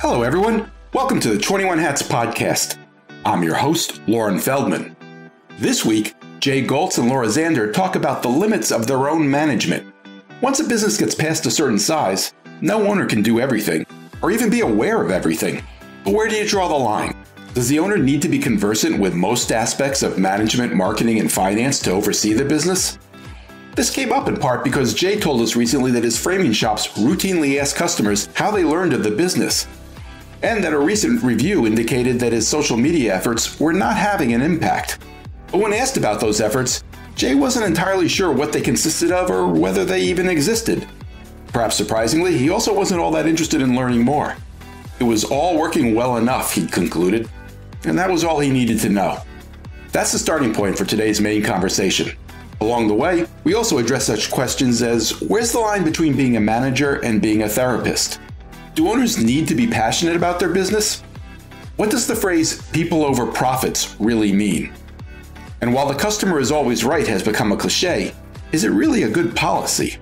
Hello, everyone. Welcome to the 21 Hats podcast. I'm your host, Lauren Feldman. This week, Jay Goltz and Laura Zander talk about the limits of their own management. Once a business gets past a certain size, no owner can do everything, or even be aware of everything. But where do you draw the line? Does the owner need to be conversant with most aspects of management, marketing, and finance to oversee the business? This came up in part because Jay told us recently that his framing shops routinely ask customers how they learned of the business, and that a recent review indicated that his social media efforts were not having an impact. But when asked about those efforts, Jay wasn't entirely sure what they consisted of or whether they even existed. Perhaps surprisingly, he also wasn't all that interested in learning more. It was all working well enough, he concluded, and that was all he needed to know. That's the starting point for today's main conversation. Along the way, we also address such questions as, where's the line between being a manager and being a therapist? Do owners need to be passionate about their business? What does the phrase people over profits really mean? And while the customer is always right has become a cliche, is it really a good policy?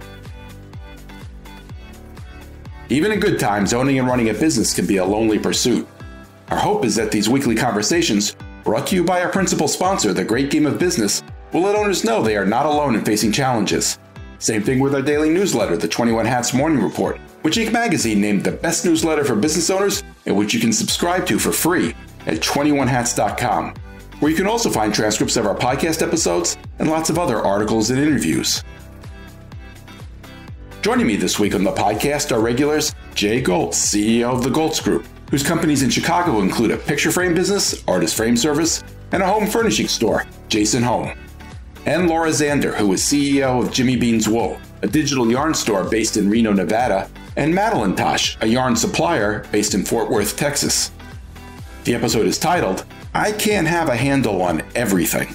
Even in good times, owning and running a business can be a lonely pursuit. Our hope is that these weekly conversations, brought to you by our principal sponsor, The Great Game of Business, will let owners know they are not alone in facing challenges. Same thing with our daily newsletter, the 21 Hats Morning Report, which Inc. magazine named the best newsletter for business owners and which you can subscribe to for free at 21hats.com, where you can also find transcripts of our podcast episodes and lots of other articles and interviews. Joining me this week on the podcast are regulars Jay Goltz, CEO of the Goltz Group, whose companies in Chicago include a picture frame business, Artist Frame Service, and a home furnishing store, Jason Home. And Laura Zander, who is CEO of Jimmy Bean's Wool, a digital yarn store based in Reno, Nevada, and Madeline Tosh, a yarn supplier based in Fort Worth, Texas. The episode is titled, I Can't Have a Handle on Everything.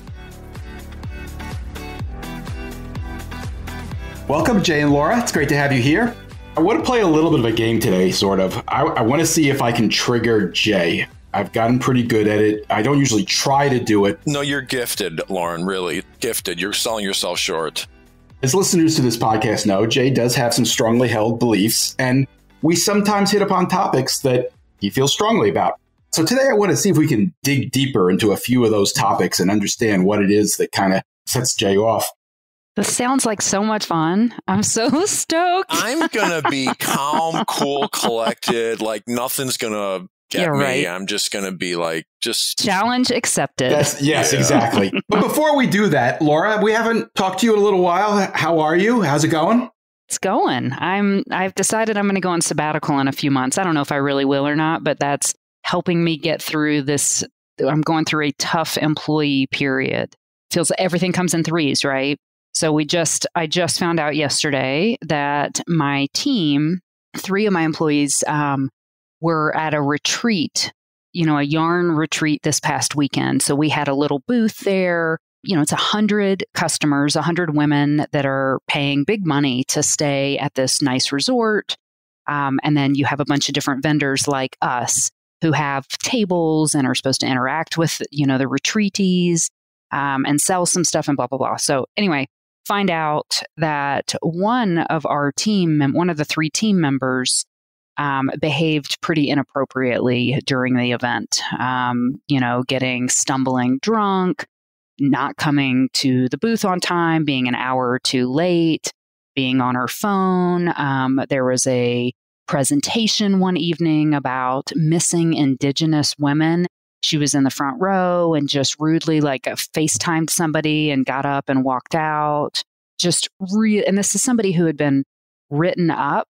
Welcome, Jay and Laura. It's great to have you here. I want to play a little bit of a game today, sort of. I want to see if I can trigger Jay. I've gotten pretty good at it. I don't usually try to do it. No, you're gifted, Lauren, really gifted. You're selling yourself short. As listeners to this podcast know, Jay does have some strongly held beliefs, and we sometimes hit upon topics that he feels strongly about. So today I want to see if we can dig deeper into a few of those topics and understand what it is that kind of sets Jay off. This sounds like so much fun. I'm so stoked. I'm going to be calm, cool, collected, like nothing's going to get me. Right. I'm just going to be like, just challenge accepted. Yes, exactly. But before we do that, Laura, we haven't talked to you in a little while. How are you? How's it going? It's going. I've decided I'm going to go on sabbatical in a few months. I don't know if I really will or not, but that's helping me get through this. I'm going through a tough employee period. Feels like everything comes in threes, right? So I just found out yesterday that my team, 3 of my employees, were at a retreat, a yarn retreat this past weekend. So we had a little booth there. It's 100 customers, 100 women that are paying big money to stay at this nice resort. And then you have a bunch of different vendors like us who have tables and are supposed to interact with, the retreatees and sell some stuff and blah, blah, blah. So anyway, find out that one of the 3 team members behaved pretty inappropriately during the event, stumbling drunk, not coming to the booth on time, being an hour or 2 late, being on her phone. There was a presentation one evening about missing Indigenous women. She was in the front row and just rudely FaceTimed somebody and got up and walked out. And this is somebody who had been written up.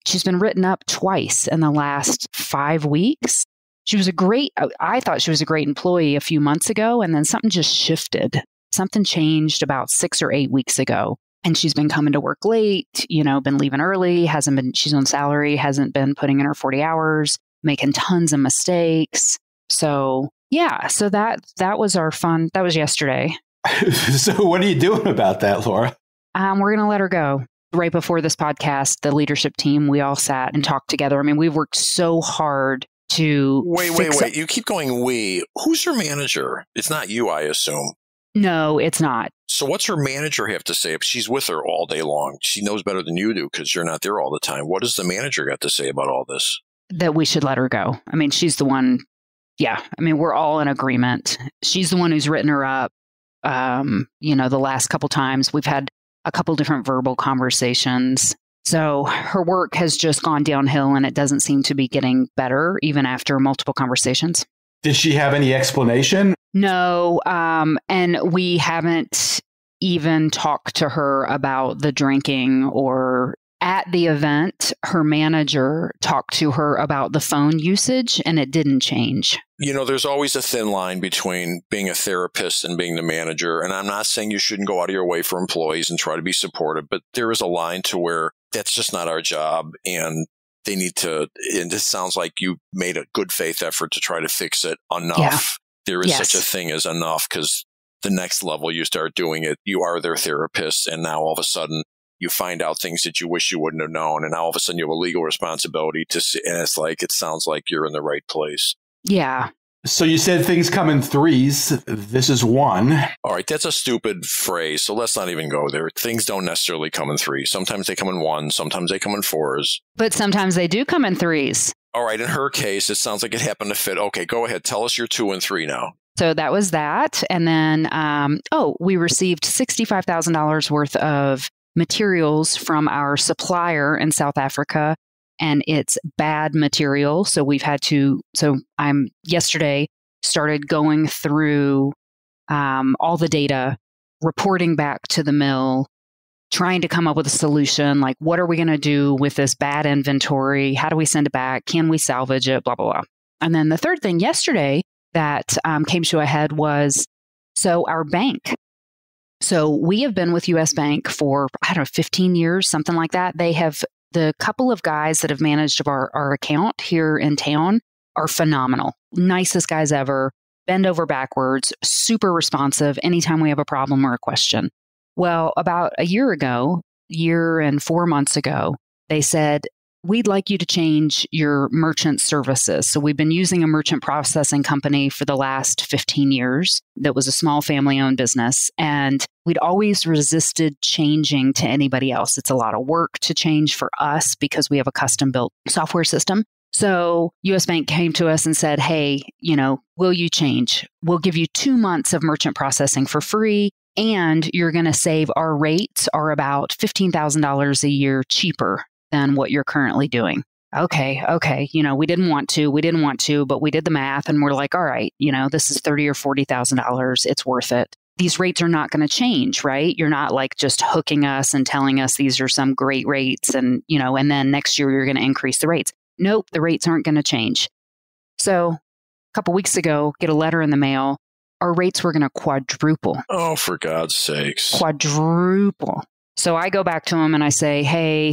She's been written up twice in the last 5 weeks. I thought she was a great employee a few months ago, and then something just shifted. Something changed about 6 or 8 weeks ago. And she's been coming to work late, been leaving early, she's on salary, hasn't been putting in her 40 hours, making tons of mistakes. So that was our fun. That was yesterday. So what are you doing about that, Laura? We're going to let her go. Right before this podcast, the leadership team, we all sat and talked together. I mean, we've worked so hard to Wait. You keep going, we. Who's your manager? It's not you, I assume. No, it's not. So what's her manager have to say? If she's with her all day long, she knows better than you do because you're not there all the time. What does the manager got to say about all this? that we should let her go. I mean, she's the one. Yeah. I mean, we're all in agreement. She's the one who's written her up. The last couple times we've had a couple different verbal conversations. So her work has just gone downhill and it doesn't seem to be getting better even after multiple conversations. Did she have any explanation? No. And we haven't even talked to her about the drinking or at the event, her manager talked to her about the phone usage and it didn't change. There's always a thin line between being a therapist and being the manager. And I'm not saying you shouldn't go out of your way for employees and try to be supportive, but there is a line to where that's just not our job. And they need to, and this sounds like you made a good faith effort to try to fix it enough. Yeah. There is such a thing as enough, because the next level you start doing it, you are their therapist. And now all of a sudden, you find out things that you wish you wouldn't have known. And now all of a sudden you have a legal responsibility to see. And it's like, it sounds like you're in the right place. Yeah. So you said things come in threes. This is one. All right. That's a stupid phrase. So let's not even go there. Things don't necessarily come in threes. Sometimes they come in ones. Sometimes they come in fours. But sometimes they do come in threes. All right. In her case, it sounds like it happened to fit. Okay. Go ahead. Tell us your 2 and 3 now. So that was that. And then, we received $65,000 worth of materials from our supplier in South Africa, and it's bad material. So I'm yesterday started going through all the data, reporting back to the mill, trying to come up with a solution. Like, what are we going to do with this bad inventory? How do we send it back? Can we salvage it? Blah, blah, blah. And then the third thing yesterday that came to a head was, so our bank. So we have been with US Bank for, 15 years, something like that. They have, the couple of guys that have managed our account here in town are phenomenal. Nicest guys ever, bend over backwards, super responsive anytime we have a problem or a question. Well, about a year and 4 months ago, they said, we'd like you to change your merchant services. So we've been using a merchant processing company for the last 15 years. That was a small family-owned business. And we'd always resisted changing to anybody else. It's a lot of work to change for us because we have a custom-built software system. So US Bank came to us and said, hey, will you change? We'll give you 2 months of merchant processing for free. And you're going to save, our rates are about $15,000 a year cheaper than what you're currently doing. Okay. We didn't want to, but we did the math and we're like, all right, this is $30,000 or $40,000. It's worth it. These rates are not going to change, right? You're not like just hooking us and telling us these are some great rates and, and then next year you're going to increase the rates. Nope, the rates aren't going to change. So a couple weeks ago, get a letter in the mail. Our rates were going to quadruple. Oh, for God's sakes. Quadruple. So I go back to him and I say, hey,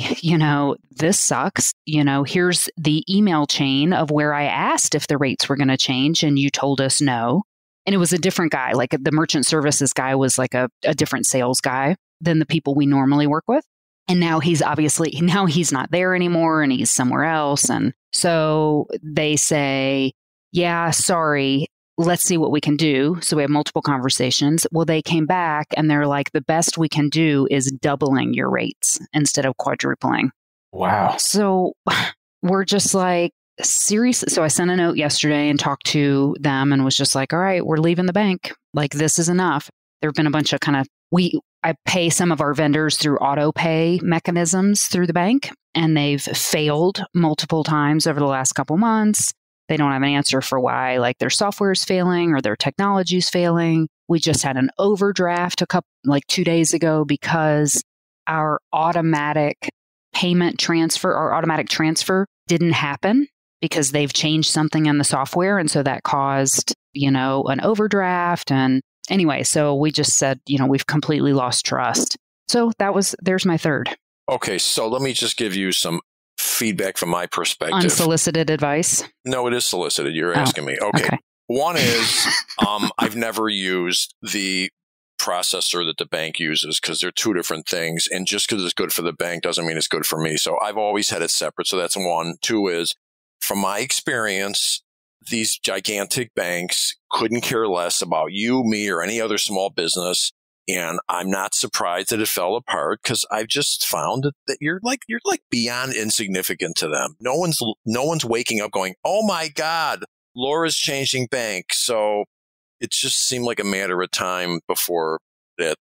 this sucks. Here's the email chain of where I asked if the rates were going to change and you told us no. And it was a different guy. Like the merchant services guy was like a different sales guy than the people we normally work with. And now he's not there anymore and he's somewhere else. And so they say, yeah, sorry. Let's see what we can do. So we have multiple conversations. Well, they came back and they're like, the best we can do is doubling your rates instead of quadrupling. Wow. So we're just like, seriously. So I sent a note yesterday and talked to them and was just like, all right, we're leaving the bank. Like, this is enough. There have been a bunch of I pay some of our vendors through auto pay mechanisms through the bank, and they've failed multiple times over the last couple months. They don't have an answer for why, like their software is failing or their technology is failing. We just had an overdraft 2 days ago because our automatic transfer didn't happen because they've changed something in the software. And so that caused, an overdraft. And anyway, so we just said, we've completely lost trust. So there's my third. Okay. So let me just give you some feedback from my perspective. Unsolicited advice? No, it is solicited. You're asking me. Okay. One is I've never used the processor that the bank uses because they're two different things. And just because it's good for the bank doesn't mean it's good for me. So I've always had it separate. So that's one. Two is, from my experience, these gigantic banks couldn't care less about you, me, or any other small business. And I'm not surprised that it fell apart because I've just found that you're like beyond insignificant to them. No one's waking up going, oh my God, Laura's changing bank. So it just seemed like a matter of time before that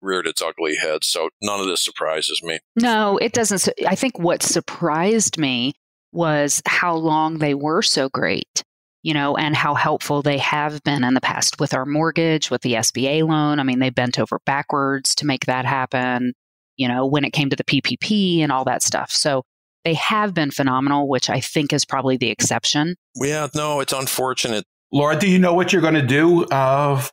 reared its ugly head. So none of this surprises me. No, it doesn't. I think what surprised me was how long they were so great, and how helpful they have been in the past with our mortgage, with the SBA loan. I mean, they bent over backwards to make that happen, when it came to the PPP and all that stuff. So they have been phenomenal, which I think is probably the exception. Yeah, no, it's unfortunate. Laura, do you know what you're going to do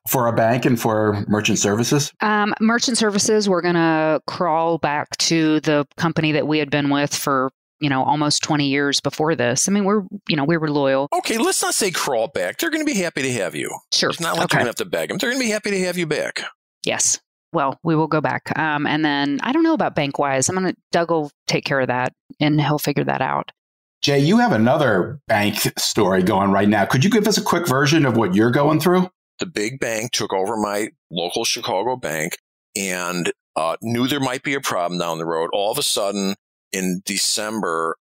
for a bank and for merchant services? Merchant services, we're going to crawl back to the company that we had been with for almost 20 years before this. I mean, we were loyal. Okay, let's not say crawl back. They're going to be happy to have you. Sure. It's not like you're going to have to beg them. They're going to be happy to have you back. Yes. Well, we will go back. And then I don't know about BankWise. Doug will take care of that and he'll figure that out. Jay, you have another bank story going right now. Could you give us a quick version of what you're going through? The big bank took over my local Chicago bank and knew there might be a problem down the road. All of a sudden, in December,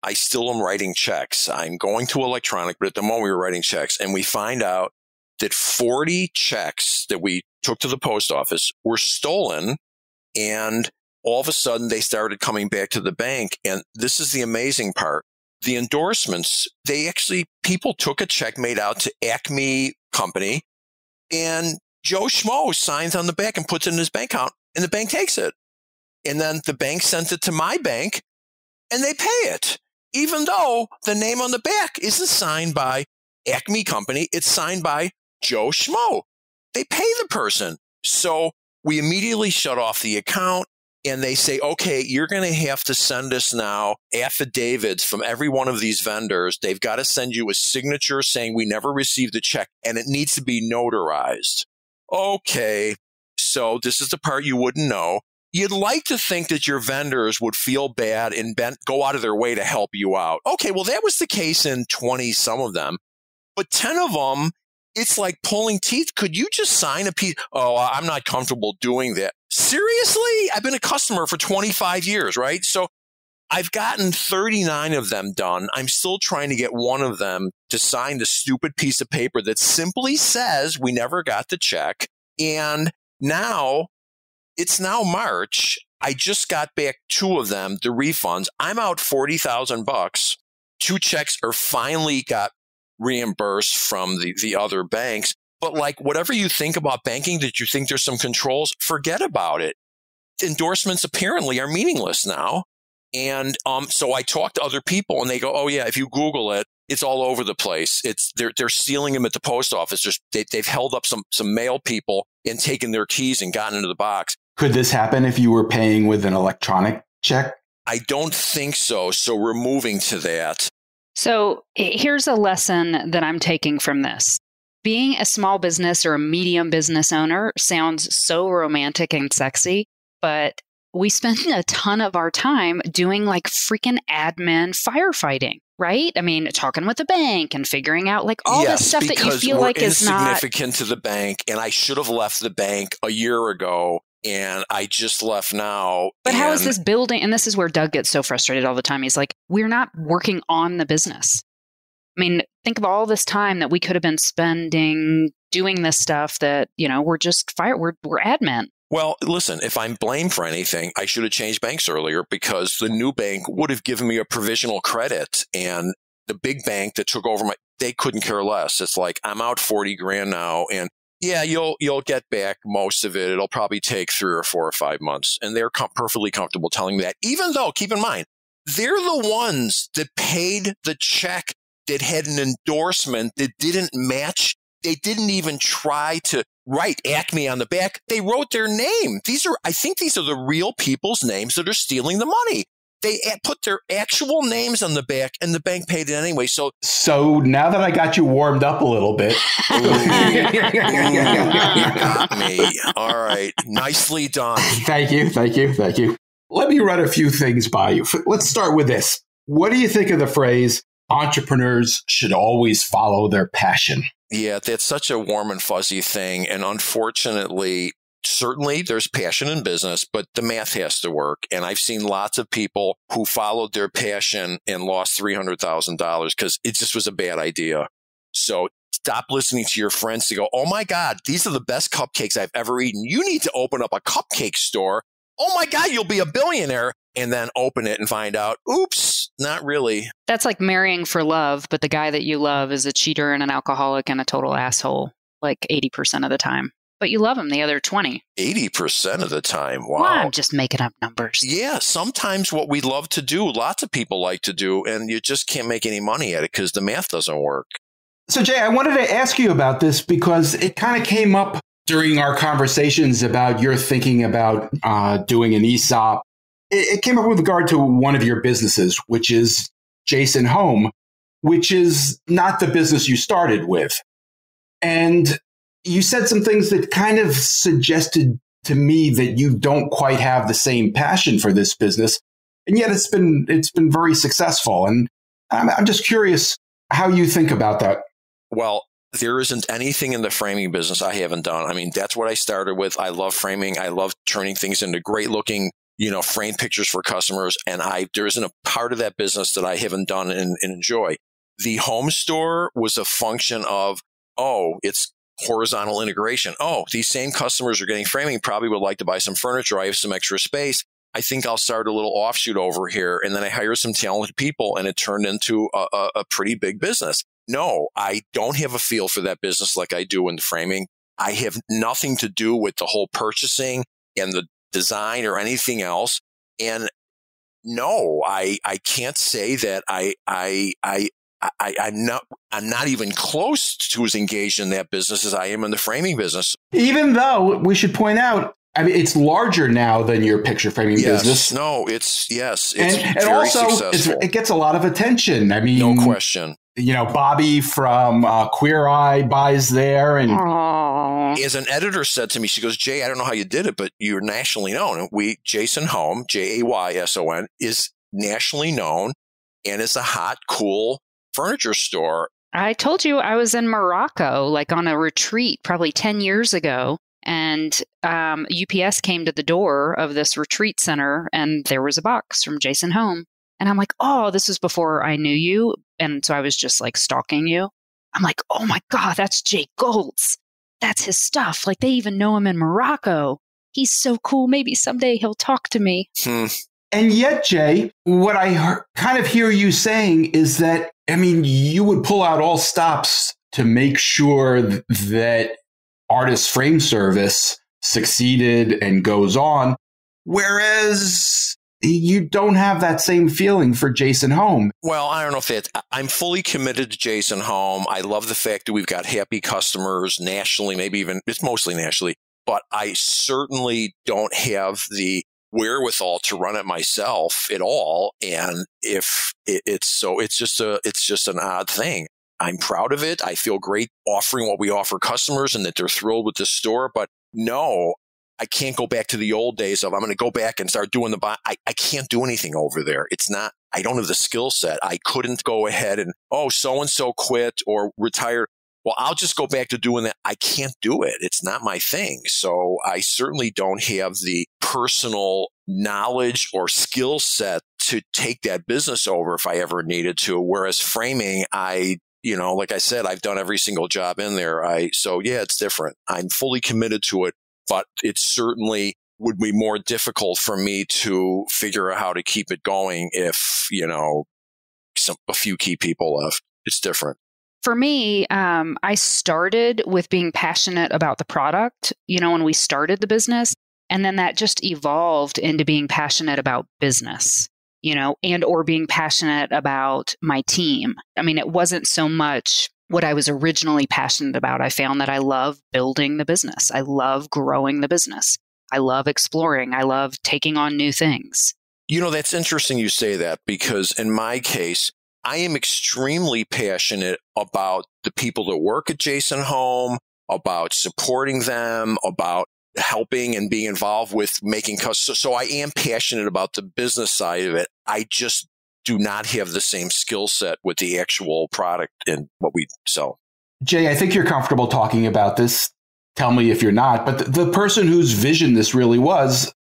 I still am writing checks. I'm going to electronic, but at the moment we were writing checks. And we find out that 40 checks that we took to the post office were stolen. And all of a sudden, they started coming back to the bank. And this is the amazing part. The endorsements, people took a check made out to Acme Company, and Joe Schmo signs on the back and puts it in his bank account, and the bank takes it. And then the bank sends it to my bank, and they pay it, even though the name on the back isn't signed by Acme Company. It's signed by Joe Schmo. They pay the person. So we immediately shut off the account. And they say, okay, you're going to have to send us now affidavits from every one of these vendors. They've got to send you a signature saying we never received the check, and it needs to be notarized. Okay, so this is the part you wouldn't know. You'd like to think that your vendors would feel bad and go out of their way to help you out. Okay, well, that was the case in 20, some of them. But 10 of them, it's like pulling teeth. Could you just sign a piece? Oh, I'm not comfortable doing that. Seriously? I've been a customer for 25 years, right? So I've gotten 39 of them done. I'm still trying to get one of them to sign the stupid piece of paper that simply says we never got the check. And now it's now March. I just got back 2 of them, the refunds. I'm out $40,000. 2 checks are finally got reimbursed from the other banks. But like whatever you think about banking, that you think there's some controls, forget about it. Endorsements apparently are meaningless now. And so I talk to other people and they go, oh yeah, if you Google it, it's all over the place. They're stealing them at the post office. They've held up some mail people and taken their keys and gotten into the box. Could this happen if you were paying with an electronic check? I don't think so. So we're moving to that. So here's a lesson that I'm taking from this. Being a small business or a medium business owner sounds so romantic and sexy, but we spend a ton of our time doing like freaking admin firefighting, right? I mean, talking with the bank and figuring out like all this stuff that you feel like is not insignificant to the bank. And I should have left the bank a year ago. And I just left now. But how is this building? And this is where Doug gets so frustrated all the time. He's like, we're not working on the business. I mean, think of all this time that we could have been spending doing this stuff that, we're just we're admin. Well, listen, if I'm blamed for anything, I should have changed banks earlier because the new bank would have given me a provisional credit. And the big bank that took over they couldn't care less. It's like, I'm out $40,000 now. And yeah, you'll get back most of it. It'll probably take 3 or 4 or 5 months. And they're perfectly comfortable telling me that, even though, keep in mind, they're the ones that paid the check that had an endorsement that didn't match. They didn't even try to write Acme on the back. They wrote their name. I think these are the real people's names that are stealing the money. They put their actual names on the back, and the bank paid it anyway. So now that I got you warmed up a little bit. You got me. All right. Nicely done. Thank you. Let me run a few things by you. Let's start with this. What do you think of the phrase, entrepreneurs should always follow their passion? Yeah, that's such a warm and fuzzy thing. And unfortunately, certainly there's passion in business, but the math has to work. And I've seen lots of people who followed their passion and lost $300,000 because it just was a bad idea. So stop listening to your friends to go, oh my God, these are the best cupcakes I've ever eaten. You need to open up a cupcake store. Oh my God, you'll be a billionaire. And then open it and find out, oops, not really. That's like marrying for love, but the guy that you love is a cheater and an alcoholic and a total asshole, like 80% of the time. But you love him the other 20. 80% of the time. Wow. Well, I'm just making up numbers. Yeah, sometimes what we love to do, lots of people like to do, and you just can't make any money at it because the math doesn't work. So, Jay, I wanted to ask you about this because it kind of came up during our conversations about your thinking about doing an ESOP. It came up with regard to one of your businesses, which is Jason Home, which is not the business you started with. And you said some things that kind of suggested to me that you don't quite have the same passion for this business. And yet it's been very successful. And I'm just curious how you think about that. Well, there isn't anything in the framing business I haven't done. I mean, that's what I started with. I love framing. I love turning things into great looking, frame pictures for customers. And there isn't a part of that business that I haven't done and enjoy. The home store was a function of, it's horizontal integration. These same customers are getting framing, probably would like to buy some furniture. I have some extra space. I think I'll start a little offshoot over here. And then I hired some talented people and it turned into a pretty big business. No, I don't have a feel for that business like I do in the framing. I have nothing to do with the whole purchasing and the design or anything else. And no, I can't say that I'm not even close to as engaged in that business as I am in the framing business. Even though we should point out, I mean, it's larger now than your picture framing business. No, it's and very also successful. It gets a lot of attention. I mean, no question. Bobby from Queer Eye buys there. And as an editor said to me, she goes, Jay, I don't know how you did it, but you're nationally known. Jason Home, Jayson, is nationally known and is a hot, cool furniture store. I told you I was in Morocco, like on a retreat probably 10 years ago. And UPS came to the door of this retreat center and there was a box from Jason Home. And I'm like, this was before I knew you. And so I was just like stalking you. I'm like, oh my God, that's Jay Goltz. That's his stuff. Like they even know him in Morocco. He's so cool. Maybe someday he'll talk to me. And yet, Jay, what I kind of hear you saying is that, I mean, you would pull out all stops to make sure that Artist Frame Service succeeded and goes on, whereas you don't have that same feeling for Jason Home. Well, I don't know if I'm fully committed to Jason Home. I love the fact that we've got happy customers nationally, maybe even it's mostly nationally, but I certainly don't have the wherewithal to run it myself at all. And if it's just an odd thing. I'm proud of it. I feel great offering what we offer customers and that they're thrilled with the store. But no, I can't go back to the old days of I'm going to go back and start doing I can't do anything over there. I don't have the skill set. I couldn't go ahead and, so-and-so quit or retired. Well, I'll just go back to doing that. I can't do it. It's not my thing. So I certainly don't have the personal knowledge or skill set to take that business over if I ever needed to. Whereas framing, like I said, I've done every single job in there. It's different. I'm fully committed to it, but it certainly would be more difficult for me to figure out how to keep it going if, a few key people left. It's different. For me, I started with being passionate about the product, when we started the business, and then that just evolved into being passionate about business. And or being passionate about my team. I mean, it wasn't so much what I was originally passionate about. I found that I love building the business. I love growing the business. I love exploring. I love taking on new things. That's interesting you say that because in my case, I am extremely passionate about the people that work at Jason Home, about supporting them, about helping and being involved with making customers. So I am passionate about the business side of it. I just do not have the same skill set with the actual product and what we sell. Jay, I think you're comfortable talking about this. tell me if you're not, but the person whose vision this really was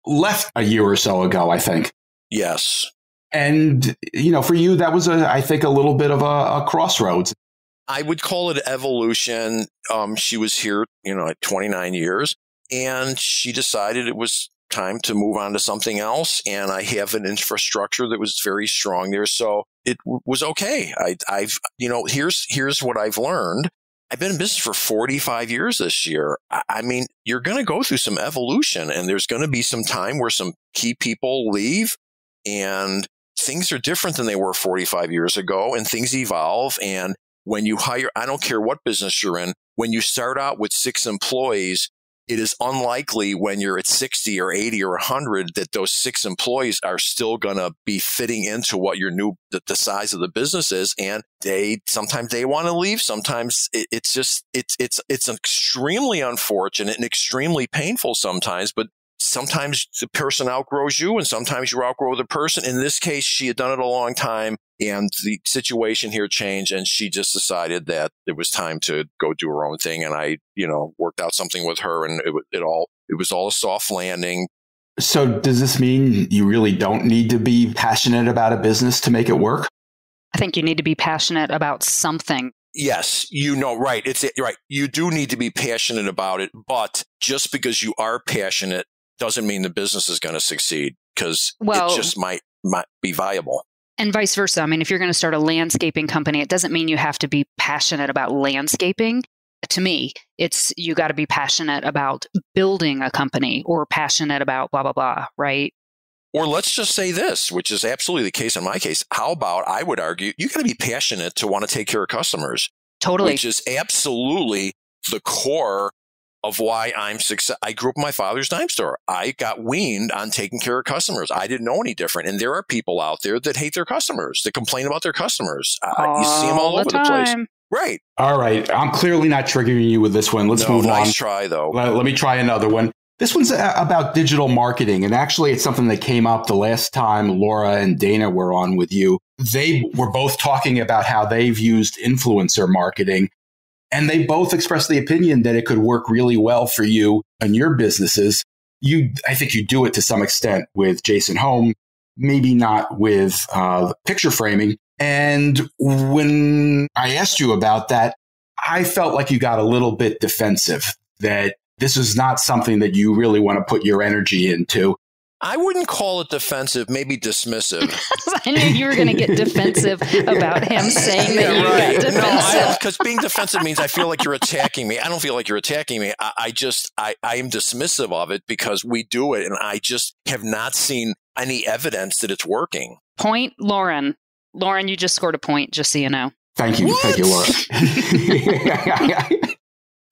left a year or so ago, I think. Yes. And, for you, that was, I think, a little bit of a crossroads. I would call it evolution. She was here, at 29 years, and she decided it was time to move on to something else. And I have an infrastructure that was very strong there. So it was okay. Here's what I've learned. I've been in business for 45 years this year. I mean, you're going to go through some evolution, and there's going to be some time where some key people leave and things are different than they were 45 years ago, and things evolve. And when you hire, I don't care what business you're in, when you start out with 6 employees, it is unlikely when you're at 60 or 80 or 100 that those 6 employees are still going to be fitting into what your the size of the business is. And sometimes they want to leave. Sometimes it's extremely unfortunate and extremely painful sometimes, but sometimes the person outgrows you and sometimes you outgrow the person. In this case, she had done it a long time and the situation here changed and she just decided that it was time to go do her own thing. And I, worked out something with her and it was all a soft landing. So does this mean you really don't need to be passionate about a business to make it work? I think you need to be passionate about something. Yes, right. Right. You do need to be passionate about it, but just because you are passionate doesn't mean the business is going to succeed because it just might be viable. And vice versa. I mean, if you're going to start a landscaping company, it doesn't mean you have to be passionate about landscaping. To me, it's you got to be passionate about building a company or passionate about blah, blah, blah, right? Or let's just say this, which is absolutely the case in my case. How about, I would argue, you got to be passionate to want to take care of customers. Totally. Which is absolutely the core of why I'm successful. I grew up in my father's dime store. I got weaned on taking care of customers. I didn't know any different. And there are people out there that hate their customers, that complain about their customers. You see them all over the place. Right. All right. I'm clearly not triggering you with this one. Let's move on. Nice try, though. Let me try another one. This one's about digital marketing. And actually, it's something that came up the last time Laura and Dana were on with you. They were both talking about how they've used influencer marketing. And they both expressed the opinion that it could work really well for you and your businesses. I think you do it to some extent with Jason Home, maybe not with picture framing. And when I asked you about that, I felt like you got a little bit defensive, that this is not something that you really want to put your energy into. I wouldn't call it defensive, maybe dismissive. I knew you were going to get defensive about him saying that you got defensive. Because being defensive means I feel like you're attacking me. I don't feel like you're attacking me. I am dismissive of it because we do it, and I just have not seen any evidence that it's working. Point, Lauren. Lauren, you just scored a point, just so you know. Thank you. What? Thank you, Laura.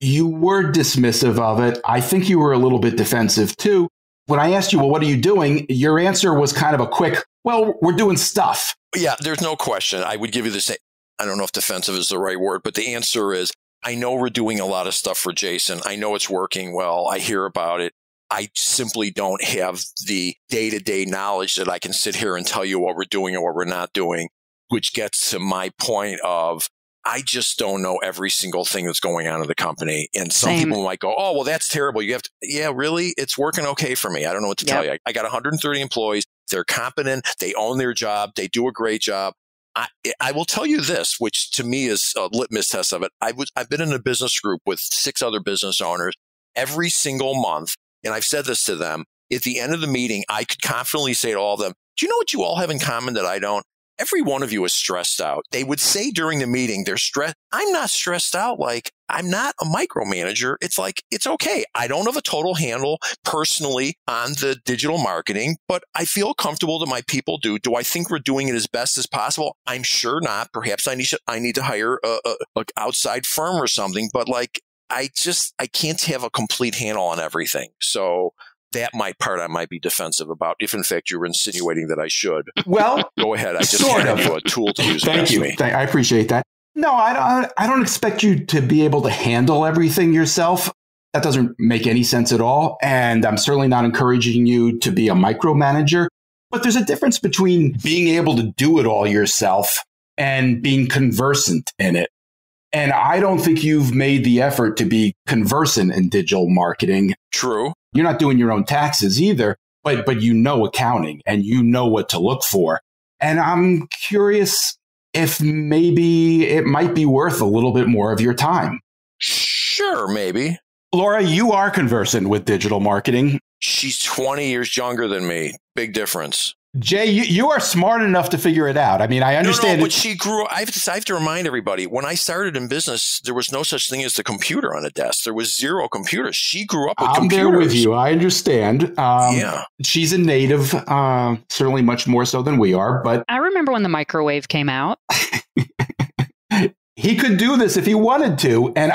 You were dismissive of it. I think you were a little bit defensive, too. When I asked you, well, what are you doing? Your answer was kind of a quick, well, we're doing stuff. Yeah, there's no question. I would give you the same. I don't know if defensive is the right word, but the answer is, I know we're doing a lot of stuff for Jason. I know it's working well. I hear about it. I simply don't have the day-to-day knowledge that I can sit here and tell you what we're doing and what we're not doing, which gets to my point of, I just don't know every single thing that's going on in the company. And some people might go, oh, well, that's terrible. You have to, yeah, really? It's working okay for me. I don't know what to tell you. I got 130 employees. They're competent. They own their job. They do a great job. I will tell you this, which to me is a litmus test of it. I've been in a business group with 6 other business owners every single month. And I've said this to them. At the end of the meeting, I could confidently say to all of them, do you know what you all have in common that I don't? Every one of you is stressed out. They would say during the meeting, they're stressed. I'm not stressed out. Like, I'm not a micromanager. It's like, it's okay. I don't have a total handle personally on the digital marketing, but I feel comfortable that my people do. Do I think we're doing it as best as possible? I'm sure not. Perhaps I need to hire a outside firm or something, but like, I can't have a complete handle on everything. So that part I might be defensive about, if in fact you're insinuating that I should. Well, go ahead. I just handed you a tool to use against me. I appreciate that. No, I don't expect you to be able to handle everything yourself. That doesn't make any sense at all. And I'm certainly not encouraging you to be a micromanager. But there's a difference between being able to do it all yourself and being conversant in it. And I don't think you've made the effort to be conversant in digital marketing. True. You're not doing your own taxes either, but you know accounting and you know what to look for. And I'm curious if maybe it might be worth a little bit more of your time. Sure, maybe. Laura, you are conversant with digital marketing. She's 20 years younger than me. Big difference. Jay, you are smart enough to figure it out. I mean, I understand. No, but she grew up. I have to remind everybody, when I started in business, there was no such thing as the computer on a desk. There was zero computers. She grew up with computers. I'm there with you. I understand. Yeah. She's a native, certainly much more so than we are. But I remember when the microwave came out. He could do this if he wanted to. And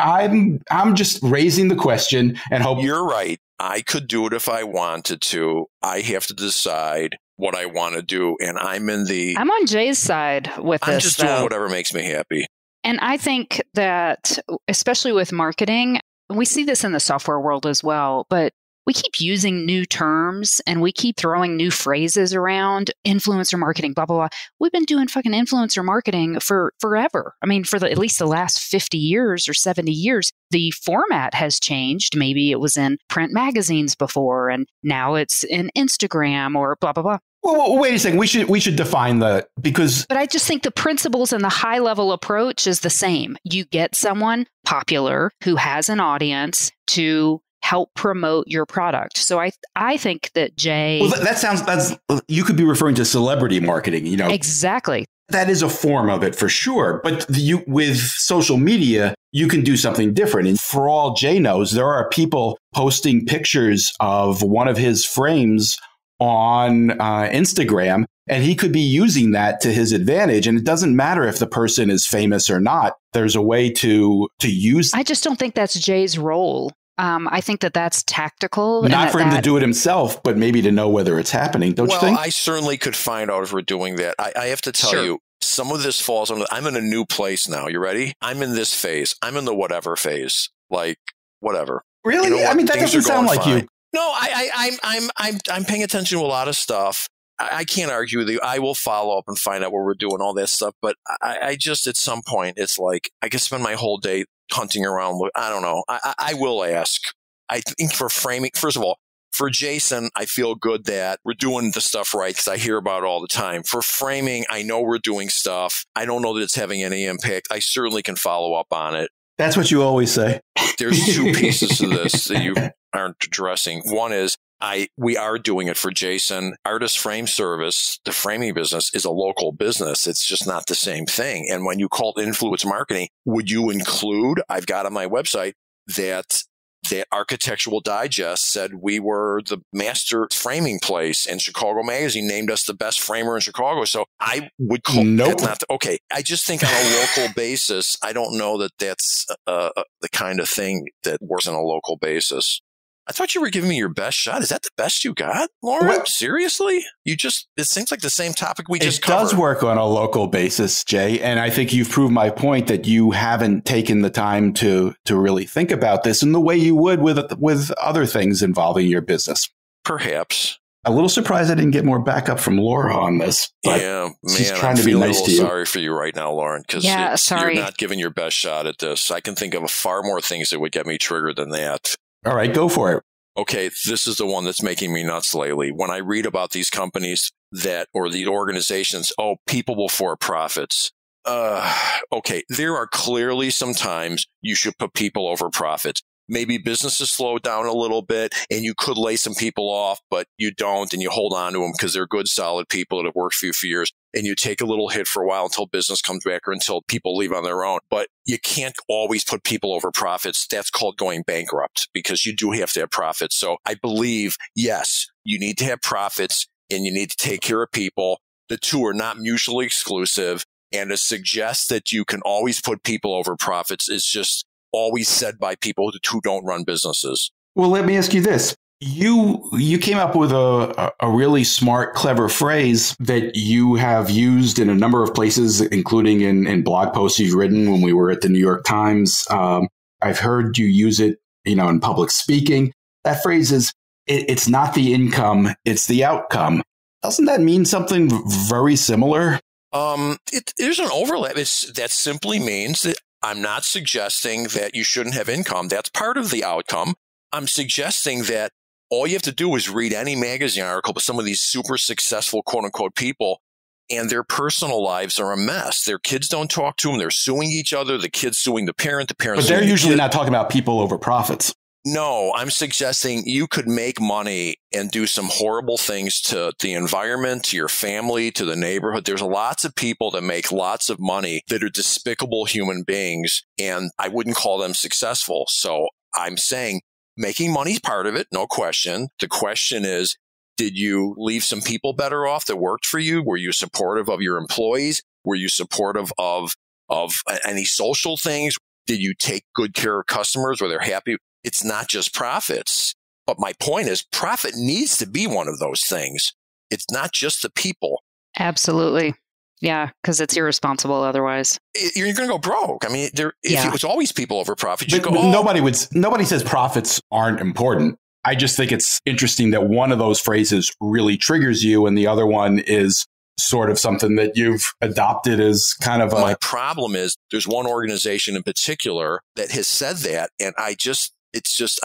I'm just raising the question and hope. You're right. I could do it if I wanted to. I have to decide what I want to do. And I'm on Jay's side with this. I'm just doing whatever makes me happy. And I think that, especially with marketing, we see this in the software world as well, but we keep using new terms and we keep throwing new phrases around, influencer marketing, blah, blah, blah. We've been doing fucking influencer marketing for forever. I mean, for at least the last 50 years or 70 years, the format has changed. Maybe it was in print magazines before and now it's in Instagram or blah, blah, blah. Well, wait a second. We should define because. But I just think the principles and the high level approach is the same. You get someone popular who has an audience to help promote your product. So I think that Jay. Well, that's you could be referring to celebrity marketing, you know. Exactly. That is a form of it for sure. But with social media, you can do something different. And for all Jay knows, there are people posting pictures of one of his frames on Instagram, and he could be using that to his advantage. And it doesn't matter if the person is famous or not. There's a way to use. I just don't think that's Jay's role. I think that's tactical. Not for him to do it himself, but maybe to know whether it's happening. Don't you think? Well, I certainly could find out if we're doing that. I have to tell you, some of this falls under. I'm in a new place now. You ready? I'm in this phase. I'm in the whatever phase. Like whatever. Really? You know, I mean, that doesn't sound like fine. you. No, I'm paying attention to a lot of stuff. I can't argue with you. I will follow up and find out what we're doing, all that stuff. But I just, at some point, it's like I can spend my whole day hunting around. I don't know. I will ask. I think for framing, first of all, for Jason, I feel good that we're doing the stuff right because I hear about it all the time. For framing, I know we're doing stuff. I don't know that it's having any impact. I certainly can follow up on it. That's what you always say. There's two pieces to this that you aren't addressing. One is we are doing it for Jason. Artist Frame Service, the framing business, is a local business. It's just not the same thing. And when you call it influence marketing, would you include, I've got on my website that Architectural Digest said we were the master framing place, and Chicago Magazine named us the best framer in Chicago. So I would call that's okay. I just think on a local basis, I don't know that that's the kind of thing that works on a local basis. I thought you were giving me your best shot. Is that the best you got, Lauren? What? Seriously? It seems like the same topic we just covered. It does work on a local basis, Jay. And I think you've proved my point that you haven't taken the time to really think about this in the way you would with other things involving your business. Perhaps. A little surprised I didn't get more backup from Laura on this. But yeah, she's man, trying to be nice to you. Sorry for you right now, Lauren, because you're not giving your best shot at this. I can think of far more things that would get me triggered than that. All right, go for it. Okay, this is the one that's making me nuts lately. When I read about these companies or the organizations, people before profits. Okay, there are clearly some times you should put people over profits. Maybe businesses slow down a little bit and you could lay some people off, but you don't, and you hold on to them because they're good, solid people that have worked for you for years. And you take a little hit for a while until business comes back or until people leave on their own. But you can't always put people over profits. That's called going bankrupt because you do have to have profits. So I believe, yes, you need to have profits and you need to take care of people. The two are not mutually exclusive. And to suggest that you can always put people over profits is just always said by people who don't run businesses. Well, let me ask you this. You came up with a really smart, clever phrase that you have used in a number of places, including in blog posts you've written when we were at the New York Times. I've heard you use it, in public speaking. That phrase is, it's not the income, it's the outcome. Doesn't that mean something very similar? There's an overlap. That simply means that I'm not suggesting that you shouldn't have income. That's part of the outcome. I'm suggesting that all you have to do is read any magazine article with some of these super successful, quote unquote, people, and their personal lives are a mess. Their kids don't talk to them. They're suing each other. The kids suing the parents. But they're usually not talking about people over profits. No, I'm suggesting you could make money and do some horrible things to the environment, to your family, to the neighborhood. There's lots of people that make lots of money that are despicable human beings, and I wouldn't call them successful. So I'm saying making money is part of it, no question. The question is, did you leave some people better off that worked for you? Were you supportive of your employees? Were you supportive of any social things? Did you take good care of customers? Were they happy? It's not just profits. But my point is profit needs to be one of those things. It's not just the people. Absolutely. Yeah, because it's irresponsible otherwise. You're going to go broke. I mean, if it was always people over profit, you'd go, nobody says profits aren't important. I just think it's interesting that one of those phrases really triggers you and the other one is sort of something that you've adopted as kind of My problem is there's one organization in particular that has said that, and I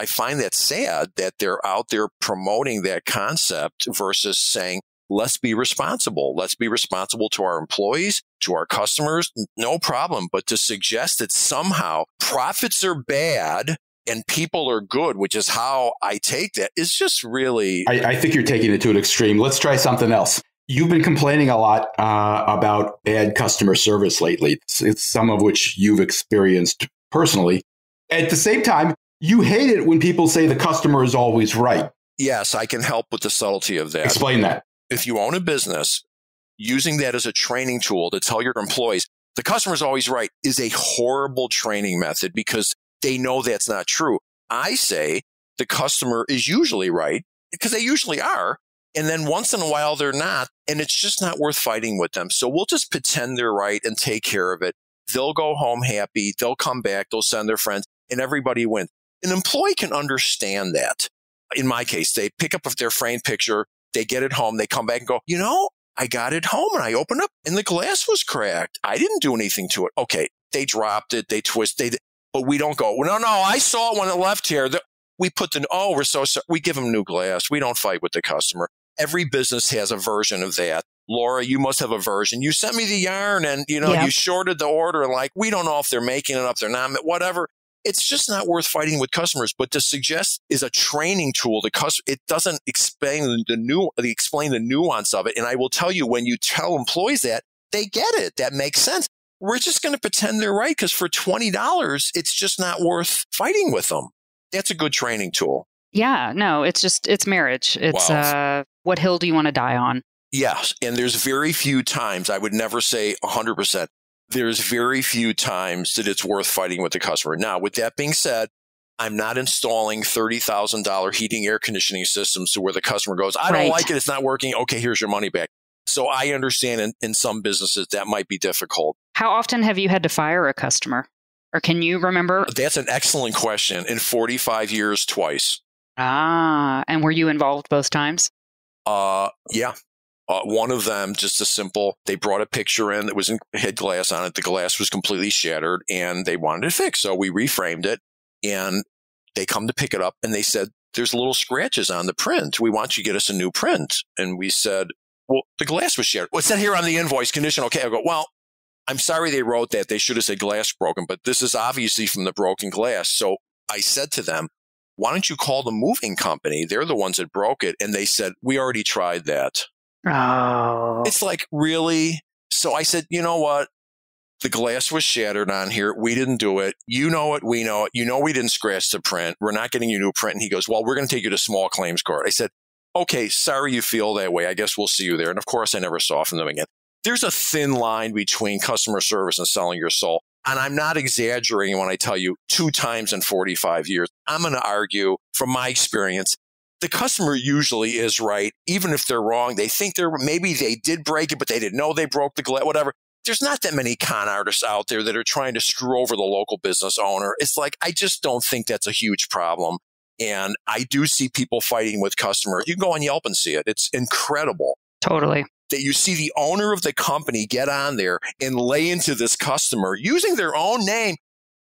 find that sad that they're out there promoting that concept versus saying, let's be responsible. Let's be responsible to our employees, to our customers. No problem. But to suggest that somehow profits are bad and people are good, which is how I take that, is just really... I think you're taking it to an extreme. Let's try something else. You've been complaining a lot about bad customer service lately. It's some of which you've experienced personally. At the same time, you hate it when people say the customer is always right. Yes, I can help with the subtlety of that. Explain that. If you own a business, using that as a training tool to tell your employees the customer is always right is a horrible training method because they know that's not true. I say the customer is usually right because they usually are. And then once in a while, they're not. And it's just not worth fighting with them. So we'll just pretend they're right and take care of it. They'll go home happy. They'll come back. They'll send their friends and everybody wins. An employee can understand that. In my case, they pick up their framed picture. They get it home. They come back and go, I got it home and I opened up and the glass was cracked. I didn't do anything to it. Okay. They dropped it. They twisted it. But we don't go, no, I saw it when it left here. We put we're so sorry. We give them new glass. We don't fight with the customer. Every business has a version of that. Laura, you must have a version. You sent me the yarn and, you shorted the order and we don't know if they're making it up. They're not, whatever. It's just not worth fighting with customers. But to suggest is a training tool. It doesn't explain the nuance of it. And I will tell you, when you tell employees that, they get it. That makes sense. We're just going to pretend they're right because for $20, it's just not worth fighting with them. That's a good training tool. Yeah, no, it's marriage. It's what hill do you want to die on? Yes. And there's very few times, I would never say 100%. There's very few times that it's worth fighting with the customer. Now, with that being said, I'm not installing $30,000 heating air conditioning systems to where the customer goes, I don't like it. It's not working. Okay, here's your money back. So I understand in some businesses that might be difficult. How often have you had to fire a customer? Or can you remember? That's an excellent question. In 45 years, twice. And were you involved both times? Yeah. One of them, just a simple, they brought a picture in that had glass on it. The glass was completely shattered and they wanted it fixed. So we reframed it and they come to pick it up and they said, there's little scratches on the print. We want you to get us a new print. And we said, well, the glass was shattered. Well, it said here on the invoice, condition okay. I go, well, I'm sorry they wrote that. They should have said glass broken, but this is obviously from the broken glass. So I said to them, why don't you call the moving company? They're the ones that broke it. And they said, we already tried that. Oh. It's like, really? So I said, you know what? The glass was shattered on here. We didn't do it. You know it. We know it. We didn't scratch the print. We're not getting you a new print. And he goes, well, we're going to take you to small claims court. I said, okay, sorry you feel that way. I guess we'll see you there. And of course, I never saw from them again. There's a thin line between customer service and selling your soul. And I'm not exaggerating when I tell you 2 times in 45 years. I'm going to argue from my experience, the customer usually is right. Even if they're wrong, they think maybe they did break it, but they didn't know they broke the glass, whatever. There's not that many con artists out there that are trying to screw over the local business owner. It's like, I just don't think that's a huge problem. And I do see people fighting with customers. You can go on Yelp and see it. It's incredible. Totally. That you see the owner of the company get on there and lay into this customer using their own name.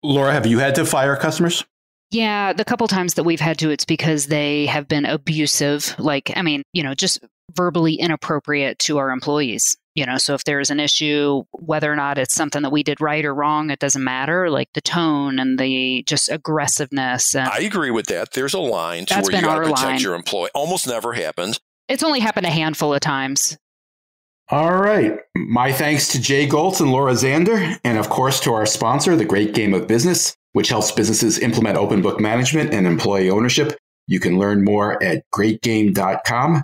Laura, have you had to fire customers? Yeah, the couple times that we've had to, it's because they have been abusive, just verbally inappropriate to our employees. So if there's an issue, whether or not it's something that we did right or wrong, it doesn't matter. Like the tone and the just aggressiveness. I agree with that. There's a line to where you got to protect your employee. Almost never happens. It's only happened a handful of times. All right. My thanks to Jay Goltz and Laura Zander, and of course to our sponsor, The Great Game of Business, which helps businesses implement open book management and employee ownership. You can learn more at greatgame.com.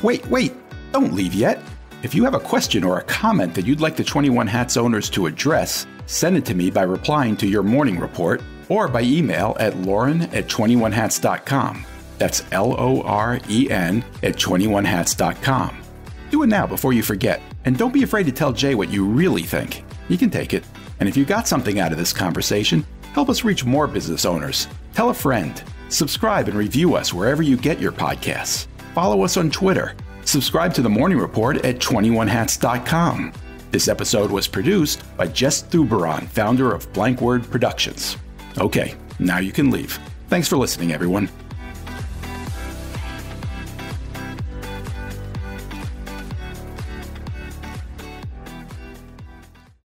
Wait, don't leave yet. If you have a question or a comment that you'd like the 21 Hats owners to address, send it to me by replying to your morning report or by email at lauren@21hats.com. That's LOREN @21hats.com. Do it now before you forget. And don't be afraid to tell Jay what you really think. He can take it. And if you got something out of this conversation, help us reach more business owners. Tell a friend. Subscribe and review us wherever you get your podcasts. Follow us on Twitter. Subscribe to the Morning Report at 21hats.com. This episode was produced by Jess Thuberon, founder of Blank Word Productions. Okay, now you can leave. Thanks for listening, everyone.